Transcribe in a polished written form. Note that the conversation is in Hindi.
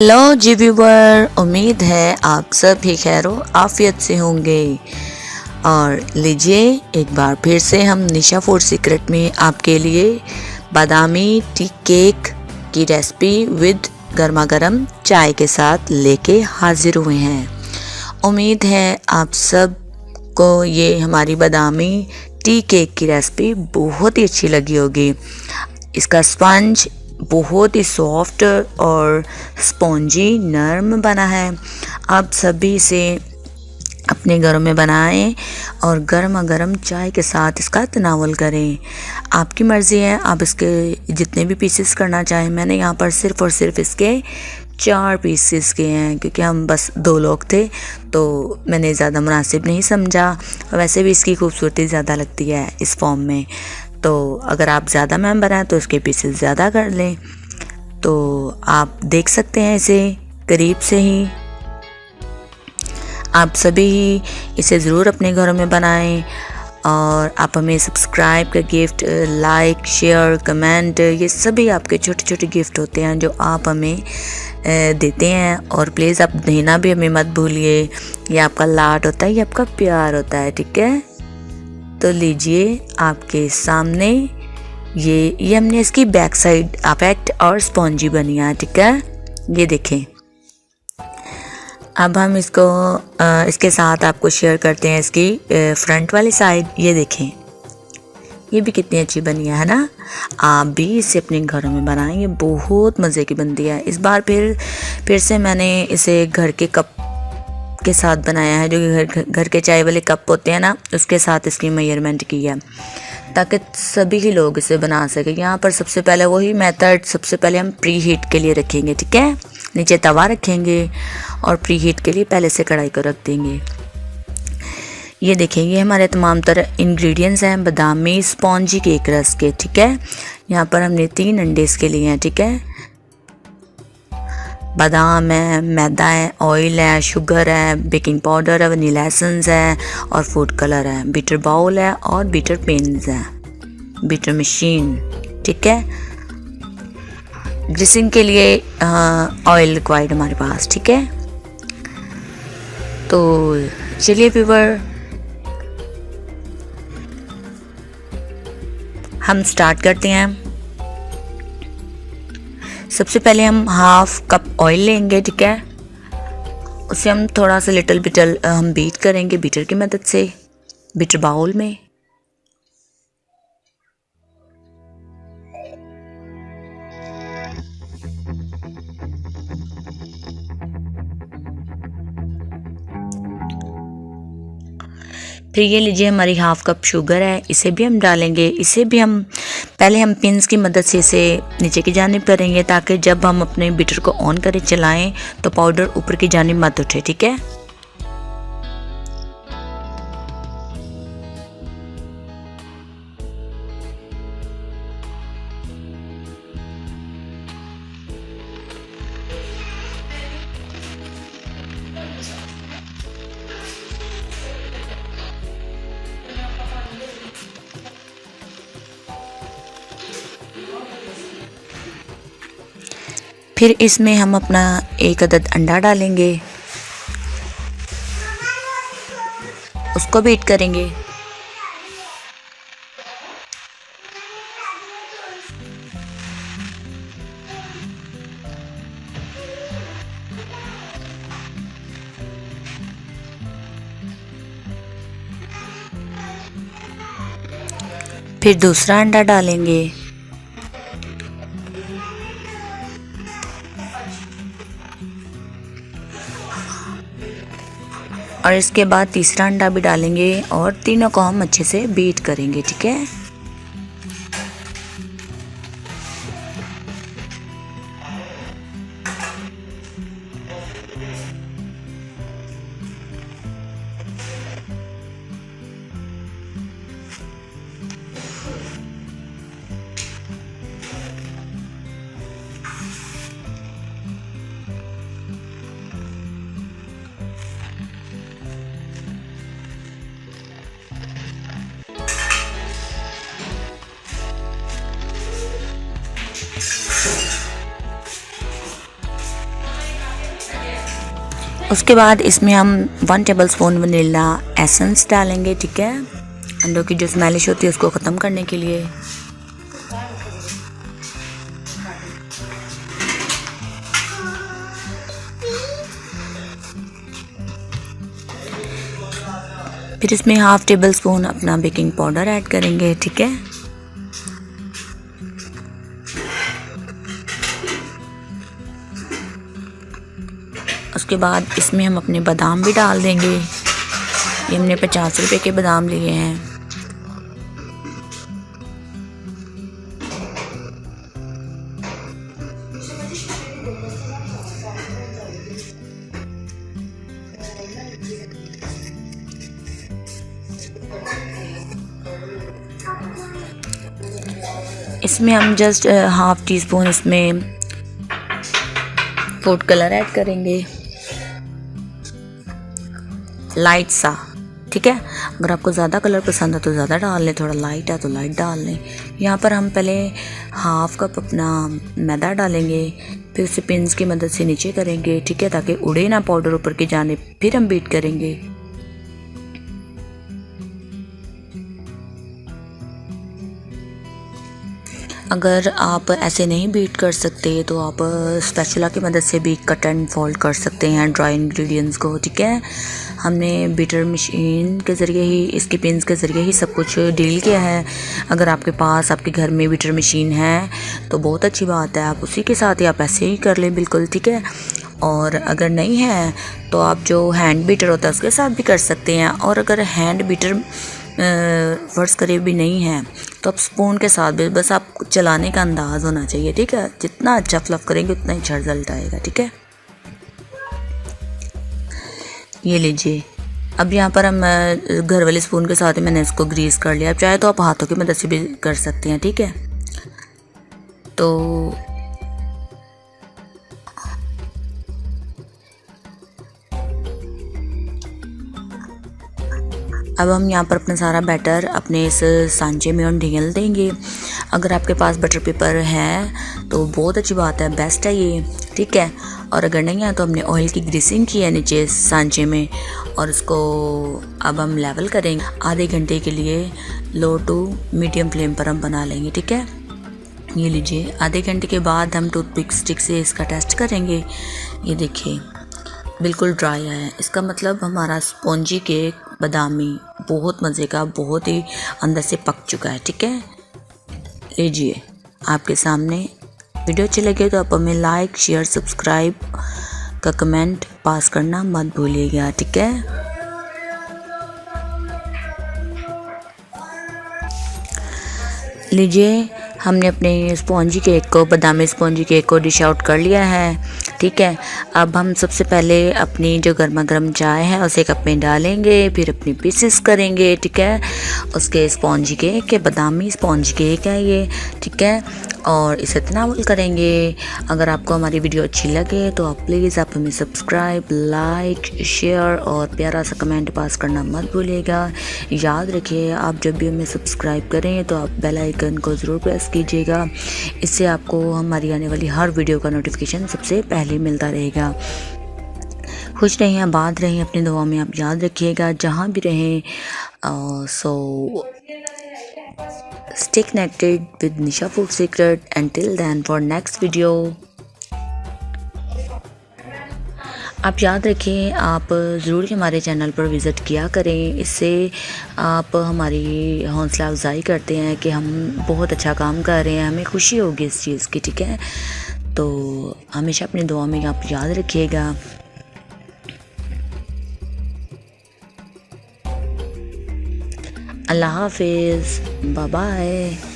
हेलो जी व्यूवर, उम्मीद है आप सब भी खैरो आफियत से होंगे। और लीजिए एक बार फिर से हम निशा फूड सीक्रेट में आपके लिए बादामी टी केक की रेसिपी विद गर्मा गर्म चाय के साथ लेके हाजिर हुए हैं। उम्मीद है आप सब को ये हमारी बादामी टी केक की रेसिपी बहुत ही अच्छी लगी होगी। इसका स्पंज बहुत ही सॉफ्ट और स्पॉन्जी नरम बना है। आप सभी इसे अपने घरों में बनाएं और गर्मा गर्म चाय के साथ इसका तनावल करें। आपकी मर्ज़ी है, आप इसके जितने भी पीसेस करना चाहें। मैंने यहाँ पर सिर्फ़ और सिर्फ इसके 4 पीसेस किए हैं क्योंकि हम बस 2 लोग थे, तो मैंने ज़्यादा मुनासिब नहीं समझा। वैसे भी इसकी खूबसूरती ज़्यादा लगती है इस फॉर्म में, तो अगर आप ज़्यादा मेंबर हैं तो इसके पीसेस ज़्यादा कर लें। तो आप देख सकते हैं इसे करीब से ही। आप सभी ही इसे ज़रूर अपने घरों में बनाएं और आप हमें सब्सक्राइब का गिफ्ट, लाइक, शेयर, कमेंट, ये सभी आपके छोटे छोटे गिफ्ट होते हैं जो आप हमें देते हैं। और प्लीज़ आप देना भी हमें मत भूलिए। ये आपका लाड होता है, ये आपका प्यार होता है, ठीक है। तो लीजिए आपके सामने ये हमने इसकी बैक साइड अफेक्ट और स्पॉन्जी बनी है, ठीक है। ये देखें। अब हम इसको इसके साथ आपको शेयर करते हैं इसकी फ्रंट वाली साइड। ये देखें, ये भी कितनी अच्छी बनी है ना। आप भी इसे अपने घरों में बनाएं, ये बहुत मज़े की बनती है। इस बार फिर से मैंने इसे घर के कप के साथ बनाया है, जो कि घर के चाय वाले कप होते हैं ना, उसके साथ इसकी मेजरमेंट की है ताकि सभी ही लोग इसे बना सकें। यहाँ पर सबसे पहले वही मेथड, सबसे पहले हम प्री हीट के लिए रखेंगे, ठीक है। नीचे तवा रखेंगे और प्री हीट के लिए पहले से कढ़ाई को रख देंगे। ये देखेंगे हमारे तमाम तरह इंग्रेडिएंट्स हैं बादामी स्पॉन्जी केक रस के, ठीक है। यहाँ पर हमने 3 अंडे इसके लिए हैं, ठीक है। बादाम है, मैदा है, ऑयल है, शुगर है, बेकिंग पाउडर है, वनीला एसेंस है और फूड कलर है। बीटर बाउल है और बीटर पेन्स है, बीटर मशीन, ठीक है। ग्रीसिंग के लिए ऑयल रिक्वायर्ड हमारे पास, ठीक है। तो चलिए व्यूवर, हम स्टार्ट करते हैं। सबसे पहले हम 1/2 कप ऑयल लेंगे, ठीक है। उसे हम थोड़ा सा लिटिल बिटल हम बीट करेंगे बीटर की मदद से बीटर बाउल में। फिर ये लीजिए हमारी 1/2 कप शुगर है, इसे भी हम डालेंगे। इसे भी हम पहले हम पिंस की मदद से इसे नीचे की जानिब करेंगे ताकि जब हम अपने बीटर को ऑन करें, चलाएं, तो पाउडर ऊपर की जानिब मत उठे, ठीक है। फिर इसमें हम अपना 1 अदद अंडा डालेंगे, उसको बीट करेंगे। फिर दूसरा अंडा डालेंगे और इसके बाद तीसरा अंडा भी डालेंगे और तीनों को हम अच्छे से बीट करेंगे, ठीक है। उसके बाद इसमें हम 1 टेबलस्पून वनीला एसेंस डालेंगे, ठीक है, अंडों की जो स्मेलिश होती है उसको ख़त्म करने के लिए। फिर इसमें 1/2 टेबलस्पून अपना बेकिंग पाउडर ऐड करेंगे, ठीक है। उसके बाद इसमें हम अपने बादाम भी डाल देंगे। ये हमने 50 रुपए के बादाम लिए हैं। इसमें हम जस्ट 1/2 टीस्पून इसमें फूड कलर ऐड करेंगे, लाइट सा, ठीक है। अगर आपको ज़्यादा कलर पसंद है तो ज़्यादा डाल लें, थोड़ा लाइट है तो लाइट डाल लें। यहाँ पर हम पहले 1/2 कप अपना मैदा डालेंगे, फिर उसे पिंस की मदद से नीचे करेंगे, ठीक है, ताकि उड़े ना पाउडर ऊपर की जानिब। फिर हम बीट करेंगे। अगर आप ऐसे नहीं बीट कर सकते तो आप स्पैचुला की मदद से भी कट एंड फोल्ड कर सकते हैं ड्राई इंग्रेडिएंट्स को, ठीक है। हमने बीटर मशीन के ज़रिए ही, इसके पिंस के ज़रिए ही सब कुछ डील किया है। अगर आपके पास आपके घर में बीटर मशीन है तो बहुत अच्छी बात है, आप उसी के साथ ही आप ऐसे ही कर लें, बिल्कुल, ठीक है। और अगर नहीं है तो आप जो हैंड बीटर होता है उसके साथ भी कर सकते हैं। और अगर हैंड बीटर फ़र्ज़ करे भी नहीं है तो आप स्पून के साथ भी, बस आप चलाने का अंदाज़ होना चाहिए, ठीक है। जितना अच्छा फ्लफ़ करेंगे उतना ही अच्छा रिज़ल्ट आएगा, ठीक है। ये लीजिए, अब यहाँ पर हम घर वाले स्पून के साथ ही मैंने इसको ग्रीस कर लिया। आप चाहे तो आप हाथों की मदद से भी कर सकते हैं, ठीक है। तो अब हम यहाँ पर अपना सारा बैटर अपने इस सांचे में और ढेल देंगे। अगर आपके पास बटर पेपर है तो बहुत अच्छी बात है, बेस्ट है ये, ठीक है। और अगर नहीं है तो हमने ऑयल की ग्रीसिंग की है नीचे सांचे में, और इसको अब हम लेवल करेंगे। आधे घंटे के लिए लो टू मीडियम फ्लेम पर हम बना लेंगे, ठीक है। ये लीजिए, आधे घंटे के बाद हम टूथपिक स्टिक से इसका टेस्ट करेंगे। ये देखिए, बिल्कुल ड्राई है, इसका मतलब हमारा स्पॉन्जी केक बादामी बहुत मज़े का, बहुत ही अंदर से पक चुका है, ठीक है। लीजिए, आपके सामने। वीडियो अच्छी लगे तो आप हमें लाइक, शेयर, सब्सक्राइब का कमेंट पास करना मत भूलिएगा, ठीक है। लीजिए, हमने अपने स्पॉन्जी केक को, बादामी स्पॉन्जी केक को डिश आउट कर लिया है, ठीक है। अब हम सबसे पहले अपनी जो गर्मा गर्म चाय है उसे कप में डालेंगे, फिर अपनी पीसेस करेंगे, ठीक है। उसके स्पॉन्जी केक के, बादामी स्पॉन्जी केक है ये, ठीक है, और इसे तनावुल करेंगे। अगर आपको हमारी वीडियो अच्छी लगे तो आप प्लीज़ आप हमें सब्सक्राइब, लाइक, शेयर और प्यारा सा कमेंट पास करना मत भूलिएगा। याद रखिए, आप जब भी हमें सब्सक्राइब करें तो आप बेल आइकन को ज़रूर प्रेस कीजिएगा। इससे आपको हमारी आने वाली हर वीडियो का नोटिफिकेशन सबसे पहले मिलता रहेगा। खुश रहें, आबाद रहें, अपनी दुआ में आप याद रखिएगा जहाँ भी रहें। सो stay connected with Nisha Food Secret. Until then, for next video. आप याद रखें, आप ज़रूर हमारे चैनल पर विज़िट किया करें। इससे आप हमारी हौसला अफजाई करते हैं कि हम बहुत अच्छा काम कर रहे हैं, हमें खुशी होगी इस चीज़ की, ठीक है। तो हमेशा अपनी दुआ में आप याद रखिएगा। अल्लाह हाफिज़, बाय बाय।